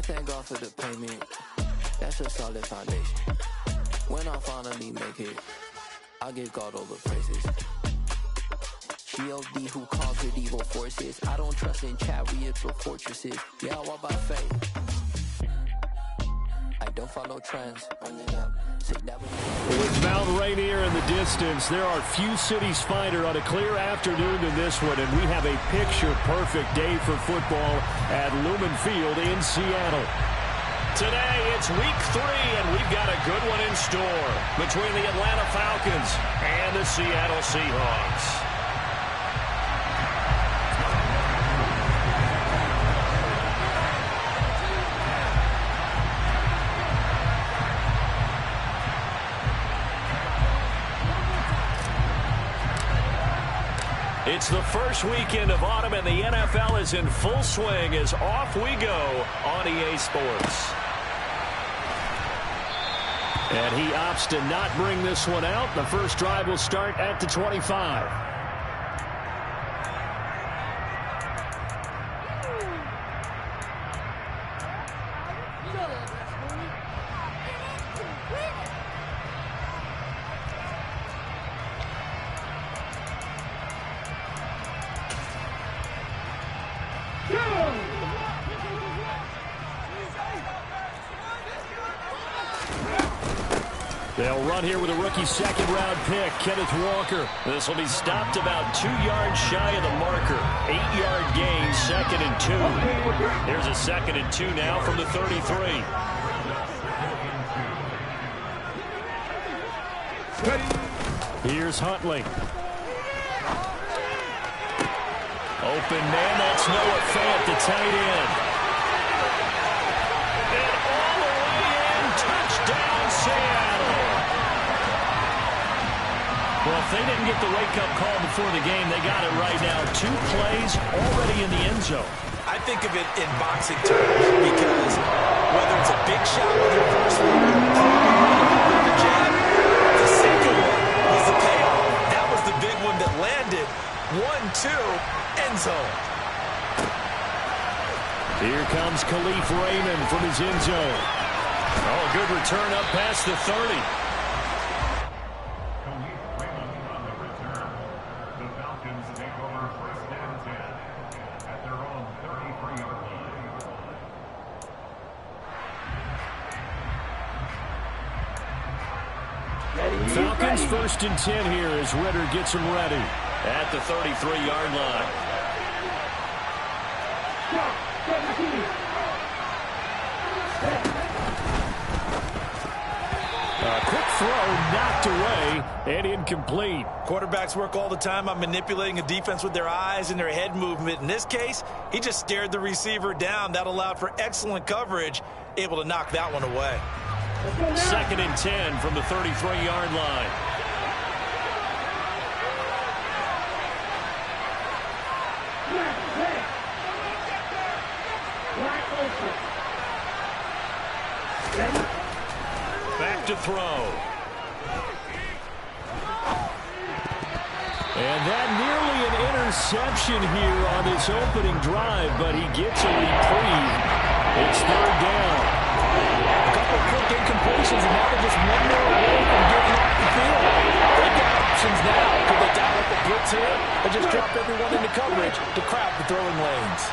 I thank God for the payment. That's a solid foundation. When I finally make it, I give God all the praises. G.O.D. who conquered evil forces. I don't trust in chariots or fortresses. Yeah, I walk by faith. I don't follow trends. With Mount Rainier in the distance, there are few cities finer on a clear afternoon than this one, and we have a picture-perfect day for football at Lumen Field in Seattle. Today, it's week 3, and we've got a good one in store between the Atlanta Falcons and the Seattle Seahawks. It's the first weekend of autumn, and the NFL is in full swing as off we go on EA Sports. And he opts to not bring this one out. The first drive will start at the 25. They'll run here with a rookie second-round pick, Kenneth Walker. This will be stopped about 2 yards shy of the marker. 8-yard gain, 2nd and 2. Here's a 2nd and 2 now from the 33. Here's Huntley. Open man, that's Noah Fant, the tight end. And all the way in, touchdown Seattle. Well, if they didn't get the wake-up call before the game, they got it right now. 2 plays already in the end zone. I think of it in boxing terms because whether it's a big shot with your first one or the jab, the second one was the payoff. That was the big one that landed. 1-2, end zone. Here comes Khalif Raymond from his end zone. Oh, good return up past the 30. Falcons 1st and 10 here as Ritter gets them ready at the 33-yard line. A quick throw knocked away and incomplete. Quarterbacks work all the time on manipulating a defense with their eyes and their head movement. In this case, he just stared the receiver down. That allowed for excellent coverage, able to knock that one away. 2nd and 10 from the 33-yard line. Back to throw. And that nearly an interception here on this opening drive, but he gets a reprieve. It's 3rd down. A couple of quick incompletions, and now they're just one more away from getting off the field. They've got options now. Could they dial up the blitz here or just drop everyone into coverage to crowd the throwing lanes?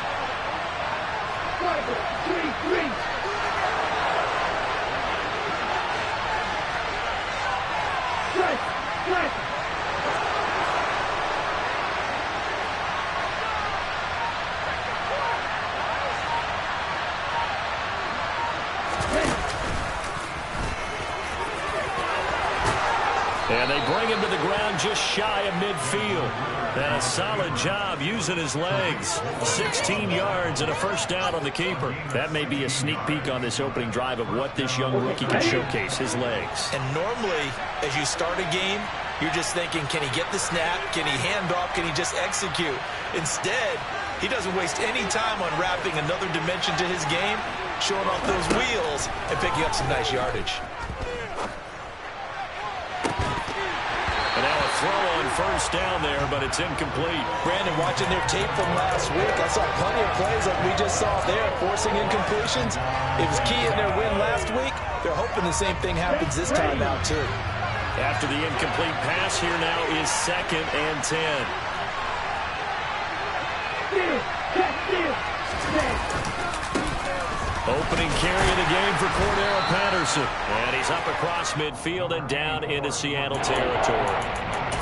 And they bring him to the ground just shy of midfield. And a solid job using his legs. 16 yards and a first down on the keeper. That may be a sneak peek on this opening drive of what this young rookie can showcase, his legs. And normally, as you start a game, you're just thinking, can he get the snap? Can he hand off? Can he just execute? Instead, he doesn't waste any time unwrapping another dimension to his game, showing off those wheels and picking up some nice yardage. throw on first down there, but it's incomplete. Brandon, watching their tape from last week, I saw plenty of plays like we just saw there, forcing incompletions. It was key in their win last week. They're hoping the same thing happens this time out, too. After the incomplete pass, here now is 2nd and 10. Opening carry of the game for Cordero Patterson. And he's up across midfield and down into Seattle territory.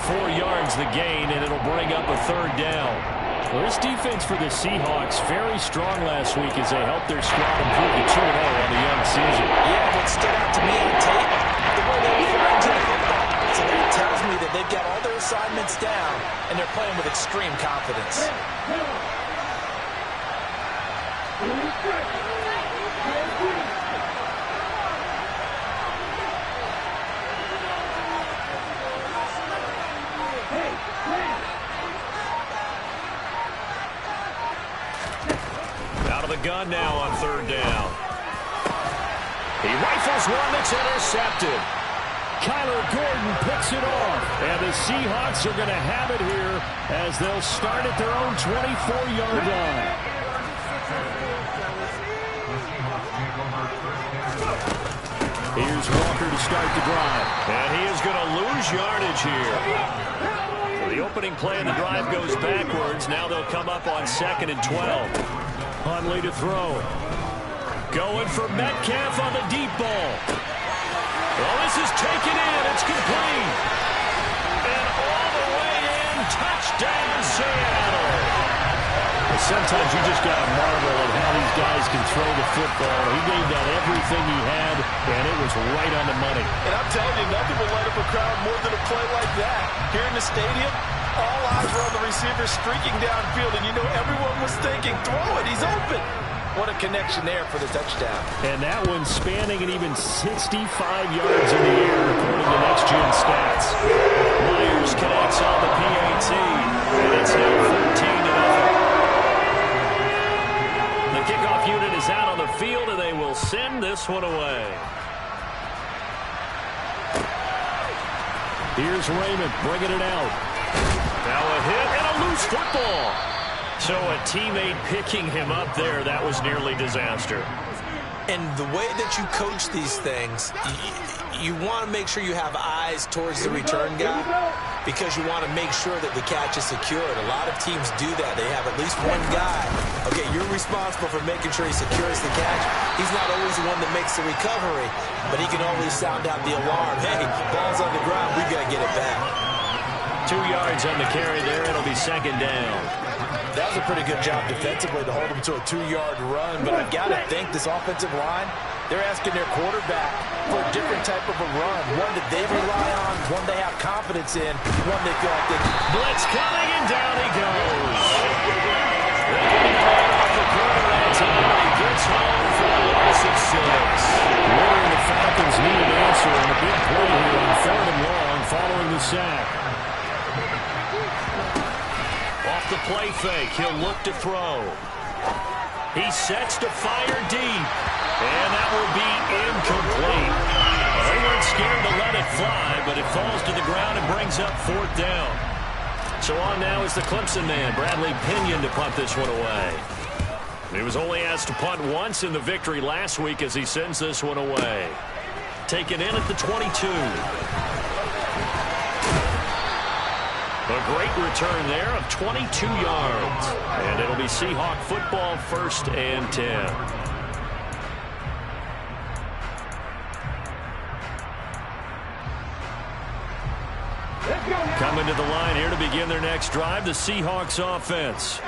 4 yards the gain, and it'll bring up a 3rd down. Well, this defense for the Seahawks very strong last week as they helped their squad improve to 2-0 on the young season. Yeah, what stood out to me on tape, the way they're referring to the football. So that tells me that they've got all their assignments down, and they're playing with extreme confidence. Out of the gun now on 3rd down. He rifles one that's intercepted. Kyler Gordon picks it off. And the Seahawks are going to have it here as they'll start at their own 24-yard line. Here's Walker to start the drive. And he is going to lose yardage here. The opening play of the drive goes backwards. Now they'll come up on 2nd and 12. Huntley to throw. Going for Metcalf on the deep ball. Well, this is taken in. It's complete. And all the way in. Touchdown, Seattle. Sometimes you just got to marvel at how these guys can throw the football. He gave that everything he had, and it was right on the money. And I'm telling you, nothing will light up a crowd more than a play like that. Here in the stadium, all eyes were on the receiver streaking downfield, and you know everyone was thinking, throw it, he's open. What a connection there for the touchdown. And that one spanning an even 65 yards in the air, according to Next Gen Stats. Myers connects on the PAT, and it's now 14-0. The kickoff unit is out on the field, and they will send this one away. Here's Raymond bringing it out. Now a hit and a loose football. So a teammate picking him up there, that was nearly disaster. And the way that you coach these things, you want to make sure you have eyes towards the return guy because you want to make sure that the catch is secured. A lot of teams do that. They have at least one guy. Okay, you're responsible for making sure he secures the catch. He's not always the one that makes the recovery, but he can always sound out the alarm. Hey, ball's on the ground. We got to get it back. 2 yards on the carry there. It'll be 2nd down. That was a pretty good job defensively to hold them to a 2-yard run, but I've got to think this offensive line, they're asking their quarterback for a different type of a run, one that they rely on, one they have confidence in, one they feel like they can. Blitz coming, and down he goes. They're going to play off the corner that time. He gets home for a loss of 6. Ritter and the Falcons need an answer on a big play here on 3rd and long following the sack. Off the play fake, he'll look to throw. He sets to fire deep, and that will be incomplete. They weren't scared to let it fly, but it falls to the ground and brings up 4th down. So on now is the Clemson man, Bradley Pinion, to punt this one away. He was only asked to punt once in the victory last week as he sends this one away. Taken in at the 22. A great return there of 22 yards. And it'll be Seahawk football, 1st and 10. Coming to the line here to begin their next drive, the Seahawks offense.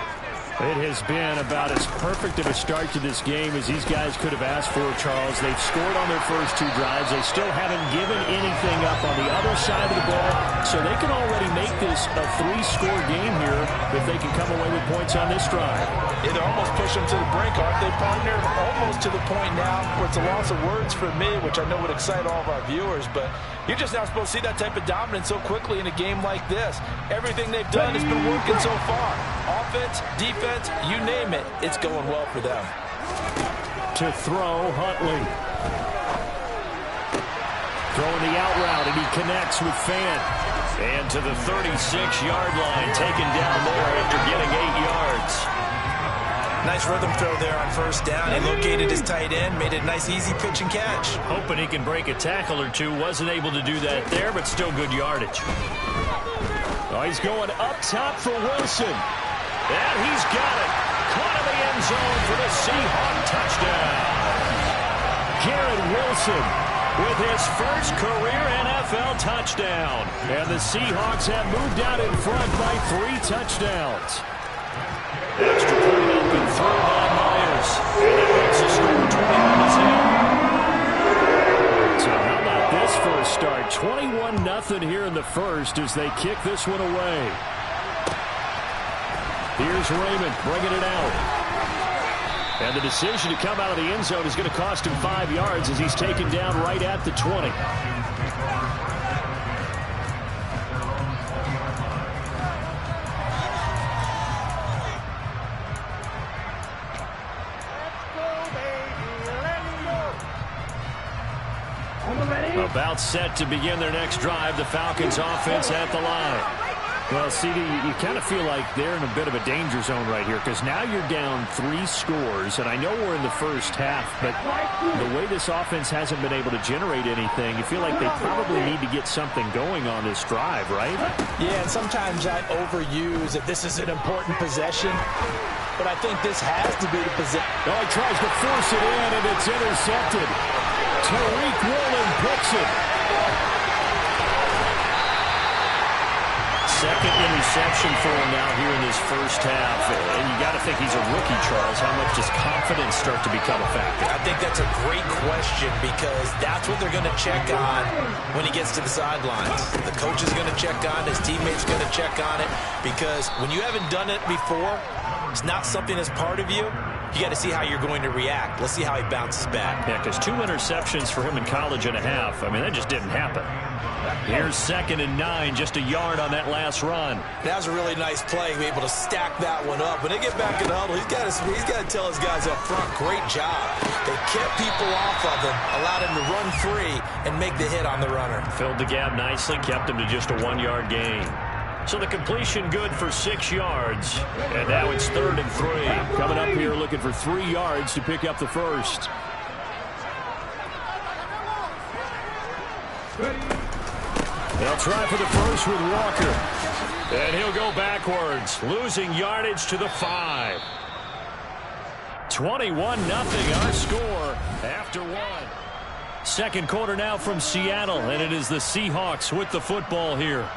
It has been about as perfect of a start to this game as these guys could have asked for, Charles. They've scored on their first 2 drives. They still haven't given anything up on the other side of the ball, so they can already make this a 3-score game here if they can come away with points on this drive. It almost pushed them to the brink, aren't they, partner? Almost to the point now where it's a loss of words for me, which I know would excite all of our viewers, but you're just not supposed to see that type of dominance so quickly in a game like this. Everything they've done has been working so far. Offense, defense, you name it, it's going well for them. To throw, Huntley. Throwing the out route, and he connects with Fant. And to the 36-yard line, taken down there after getting 8 yards. Nice rhythm throw there on first down. He located his tight end, made it a nice, easy pitch and catch. Hoping he can break a tackle or two. Wasn't able to do that there, but still good yardage. Oh, he's going up top for Wilson. And he's got it. Caught in the end zone for the Seahawk touchdown. Garrett Wilson with his first career NFL touchdown. And the Seahawks have moved out in front by 3 touchdowns. Extra point up and through by Myers. And it makes the score 21-0. So how about this for a start? 21-0 here in the first as they kick this one away. Here's Raymond bringing it out. And the decision to come out of the end zone is going to cost him 5 yards as he's taken down right at the 20. About set to begin their next drive. The Falcons offense at the line. Well, CD, you kind of feel like they're in a bit of a danger zone right here because now you're down 3 scores, and I know we're in the first half, but the way this offense hasn't been able to generate anything, you feel like they probably need to get something going on this drive, right? Yeah, and sometimes I overuse that this is an important possession, but I think this has to be the possession. Oh, he tries to force it in, and it's intercepted. Tariq Woolen picks it. Second interception for him now here in this first half. And you got to think he's a rookie, Charles. How much does confidence start to become a factor? I think that's a great question because that's what they're going to check on when he gets to the sidelines. The coach is going to check on it. His teammates are going to check on it because when you haven't done it before, it's not something that's part of you. You got to see how you're going to react. Let's see how he bounces back. Yeah, because 2 interceptions for him in college and a half. I mean, that just didn't happen. Here's 2nd and 9, just a yard on that last run. That was a really nice play, be able to stack that one up. When they get back in the huddle, he's got to tell his guys up front, great job. They kept people off of him, allowed him to run free and make the hit on the runner. Filled the gap nicely, kept him to just a 1-yard gain. So the completion good for 6 yards. And now it's 3rd and 3. Coming up here looking for 3 yards to pick up the first. They'll try for the first with Walker. And he'll go backwards, losing yardage to the 5. 21-0 our score after 1. Second quarter now from Seattle, and it is the Seahawks with the football here.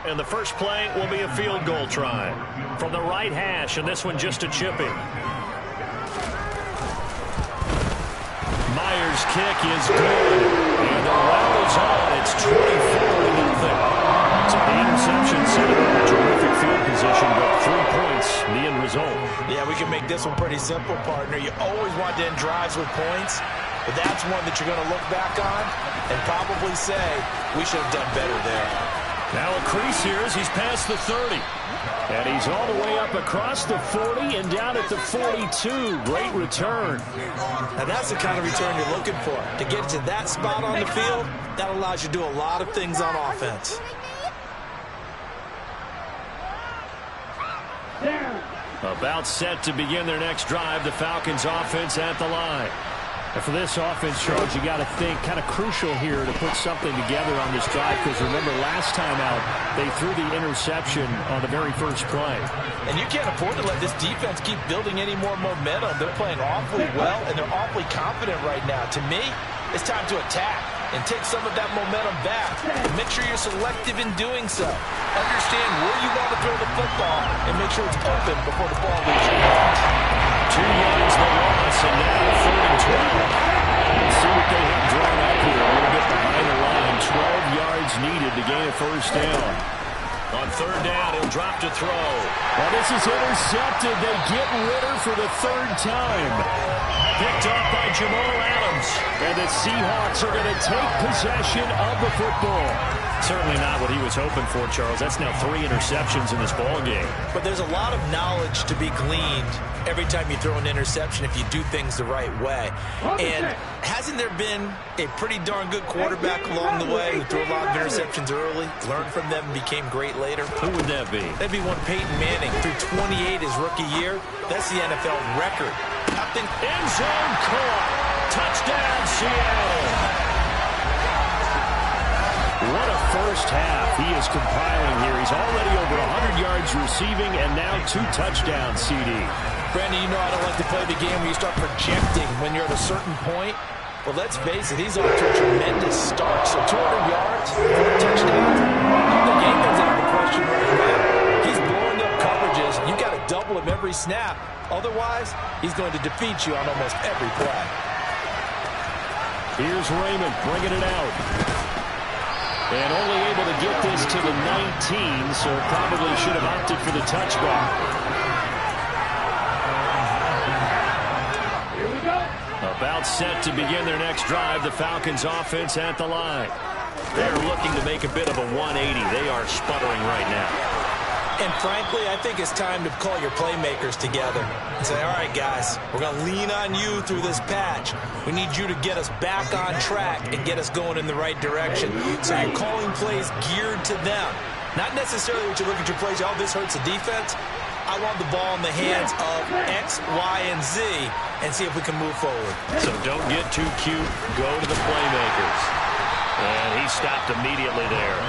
And the first play will be a field goal try from the right hash, and this one just a chipping. Myers' kick is good, and the round is on. It's 24-0. So the interception set up a terrific field position, but 3 points, the end result. Yeah, we can make this one pretty simple, partner. You always want to end drives with points, but that's one that you're going to look back on and probably say, we should have done better there. Now a crease here as he's past the 30. And he's all the way up across the 40 and down at the 42. Great return. Now that's the kind of return you're looking for. To get to that spot on the field, that allows you to do a lot of things on offense. About set to begin their next drive. The Falcons offense at the line. And for this offense, Charles, you got to think kind of crucial here to put something together on this drive because remember last time out they threw the interception on the very first play. And you can't afford to let this defense keep building any more momentum. They're playing awfully well and they're awfully confident right now. To me, it's time to attack and take some of that momentum back. Make sure you're selective in doing so. Understand where you want to throw the football and make sure it's open before the ball leaves your hands. 2 yards the loss, and now 3rd and 12. Let's see what they have drawn up here. A little bit behind the line. 12 yards needed to gain a first down. On 3rd down, he'll drop to throw. Well, this is intercepted. They get Ritter for the 3rd time. Picked off by Jamal Adams. And the Seahawks are going to take possession of the football. Certainly not what he was hoping for, Charles. That's now 3 interceptions in this ball game. But there's a lot of knowledge to be gleaned every time you throw an interception if you do things the right way. And hasn't there been a pretty darn good quarterback along the way who threw a lot of interceptions early, learned from them, and became great later? Who would that be? That'd be one Peyton Manning. Threw 28 his rookie year. That's the NFL record. End zone caught. Touchdown, Seattle. What a first half he is compiling here. He's already over 100 yards receiving and now 2 touchdowns, CD. Brandon, you know I don't like to play the game where you start projecting when you're at a certain point. Well, let's face it, he's off to a tremendous start. So 200 yards, 4 touchdowns. The game goes out of the question right now. He's blowing up coverages. You got to double him every snap. Otherwise, he's going to defeat you on almost every play. Here's Raymond bringing it out. And only able to get this to the 19, so probably should have opted for the touchback. Here we go. About set to begin their next drive, the Falcons offense at the line. They're looking to make a bit of a 180. They are sputtering right now. And frankly, I think it's time to call your playmakers together and say, all right, guys, we're going to lean on you through this patch. We need you to get us back on track and get us going in the right direction. So you're calling plays geared to them. Not necessarily what you look at your plays, oh, this hurts the defense. I want the ball in the hands of X, Y, and Z and see if we can move forward. So don't get too cute. Go to the playmakers. And he stopped immediately there.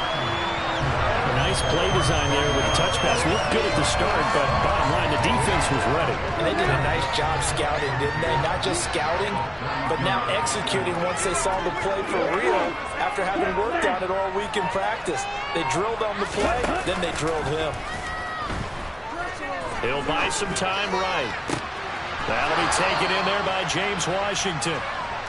Nice play design there with the touch pass. Looked good at the start, but bottom line, the defense was ready. And they did a nice job scouting, didn't they? Not just scouting, but now executing once they saw the play for real after having worked on it all week in practice. They drilled on the play, then they drilled him. He'll buy some time right. That'll be taken in there by James Washington.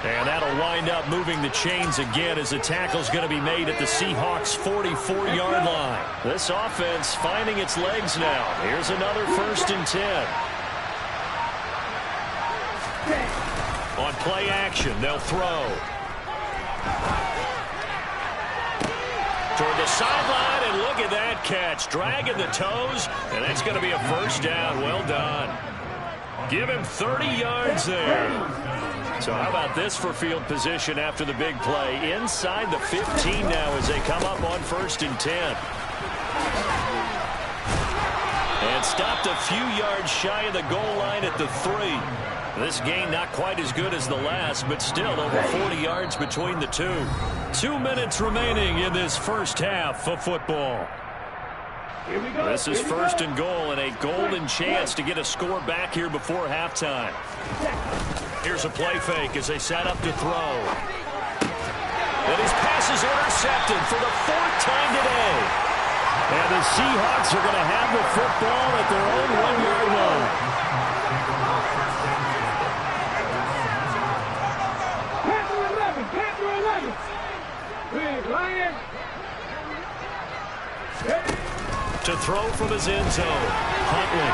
And that'll wind up moving the chains again as the tackle's going to be made at the Seahawks' 44-yard line. This offense finding its legs now. Here's another 1st and 10. On play action, they'll throw. Toward the sideline, and look at that catch. Dragging the toes, and that's going to be a 1st down. Well done. Give him 30 yards there. So how about this for field position after the big play? Inside the 15 now as they come up on 1st and 10. And stopped a few yards shy of the goal line at the 3. This game not quite as good as the last, but still over 40 yards between the two. 2 minutes remaining in this first half of football. This is 1st and goal and a golden chance to get a score back here before halftime. Here's a play fake as they set up to throw. And his pass is intercepted for the 4th time today. And the Seahawks are going to have the football at their own 1-yard line. To throw from his end zone, Huntley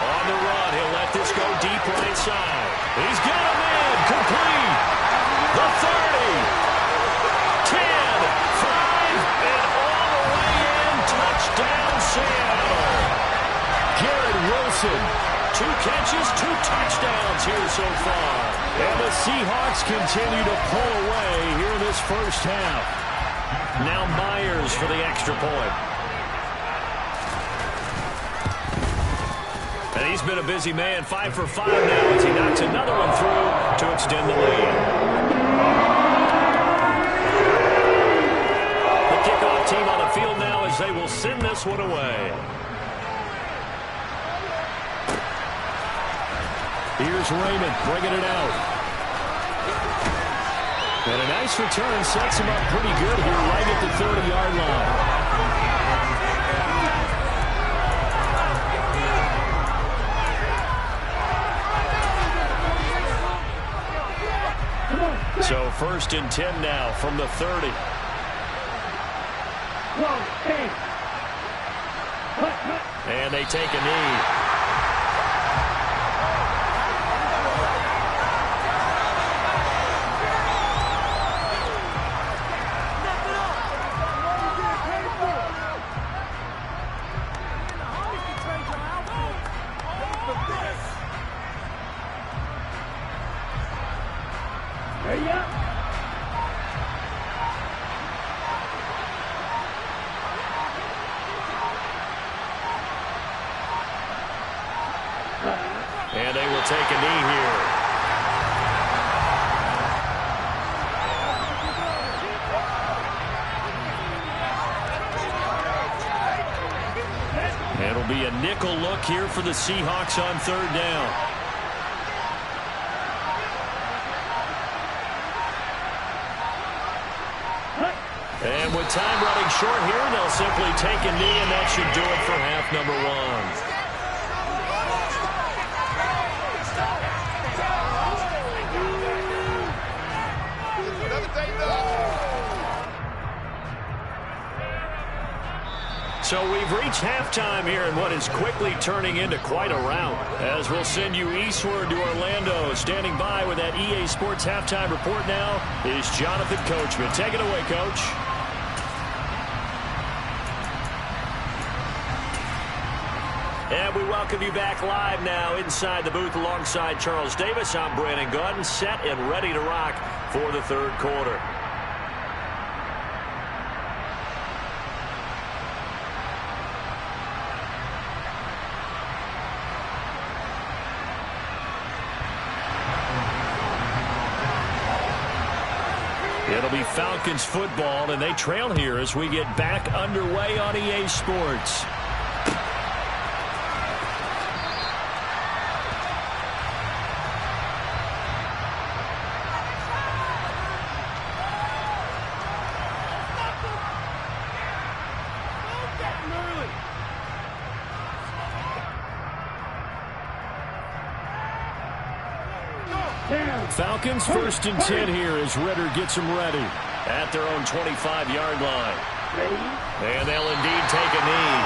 on the run. He'll let this go deep right side. He's got him in, complete. The 30, 10, 5, and all the way in. Touchdown, Seattle. Garrett Wilson, 2 catches, 2 touchdowns here so far. And the Seahawks continue to pull away here in this first half. Now Myers for the extra point. And he's been a busy man, 5 for 5 now as he knocks another one through to extend the lead. The kickoff team on the field now as they will send this one away. Here's Raymond bringing it out. And a nice return sets him up pretty good here right at the 30-yard line. So 1st and 10 now from the 30. And they take a knee. And they will take a knee here. It'll be a nickel look here for the Seahawks on third down. And with time running short here, they'll simply take a knee, and that should do it for half number one. So we've reached halftime here in what is quickly turning into quite a rout. As we'll send you eastward to Orlando. Standing by with that EA Sports halftime report now is Jonathan Coachman. Take it away, Coach. And we welcome you back live now inside the booth alongside Charles Davis. I'm Brandon Gaudin, set and ready to rock for the third quarter. It'll be Falcons football, and they trail here as we get back underway on EA Sports. Falcons 1st and 10 here as Ritter gets them ready at their own 25-yard line. And they'll indeed take a knee.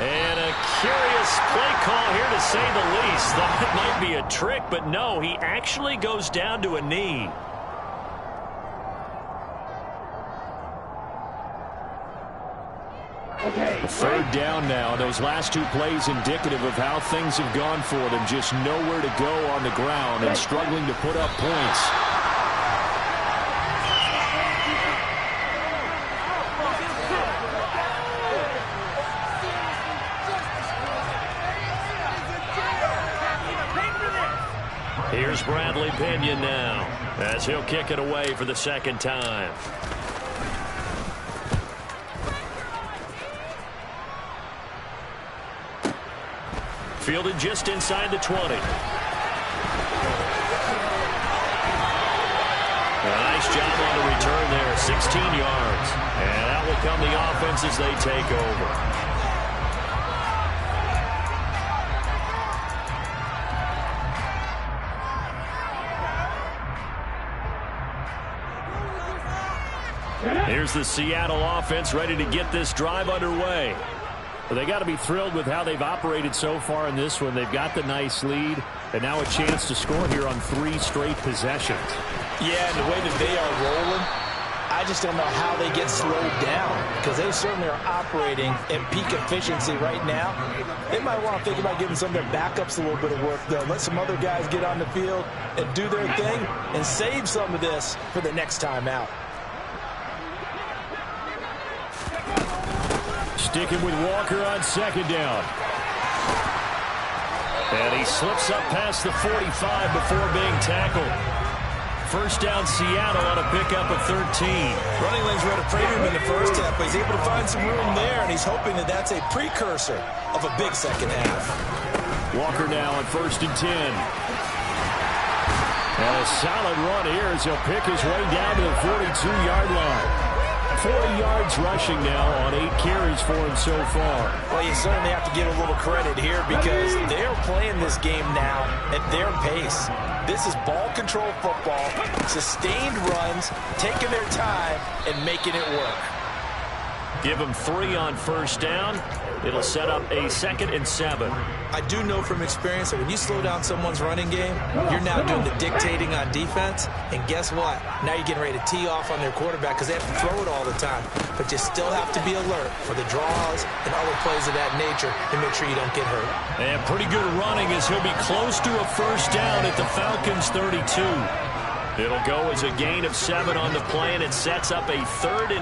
And a curious play call here, to say the least. Thought it might be a trick, but no, he actually goes down to a knee. Third down now. Those last two plays indicative of how things have gone for them. Just nowhere to go on the ground and struggling to put up points. Here's Bradley Pinion now as he'll kick it away for the second time. Fielded just inside the 20. Nice job on the return there, 16 yards. And out will come the offense as they take over. Here's the Seattle offense ready to get this drive underway. Well, they got to be thrilled with how they've operated so far in this one. They've got the nice lead, and now a chance to score here on 3 straight possessions. Yeah, and the way that they are rolling, I just don't know how they get slowed down, because they certainly are operating at peak efficiency right now. They might want to think about giving some of their backups a little bit of work, though. Let some other guys get on the field and do their thing and save some of this for the next time out. Sticking with Walker on second down. And he slips up past the 45 before being tackled. First down Seattle on a pickup of 13. Running lanes were at a premium in the first half, but he's able to find some room there, and he's hoping that that's a precursor of a big second half. Walker now on 1st and 10. And a solid run here as he'll pick his way down to the 42-yard line. 40 yards rushing now on 8 carries for him so far. Well, you certainly have to give a little credit here because they're playing this game now at their pace. This is ball control football, sustained runs, taking their time, and making it work. Give him 3 on first down. It'll set up a 2nd and 7. I do know from experience that when you slow down someone's running game, you're now doing the dictating on defense. And guess what? Now you're getting ready to tee off on their quarterback because they have to throw it all the time. But you still have to be alert for the draws and other plays of that nature to make sure you don't get hurt. And pretty good running as he'll be close to a first down at the Falcons' 32. It'll go as a gain of 7 on the play, and it sets up a 3rd and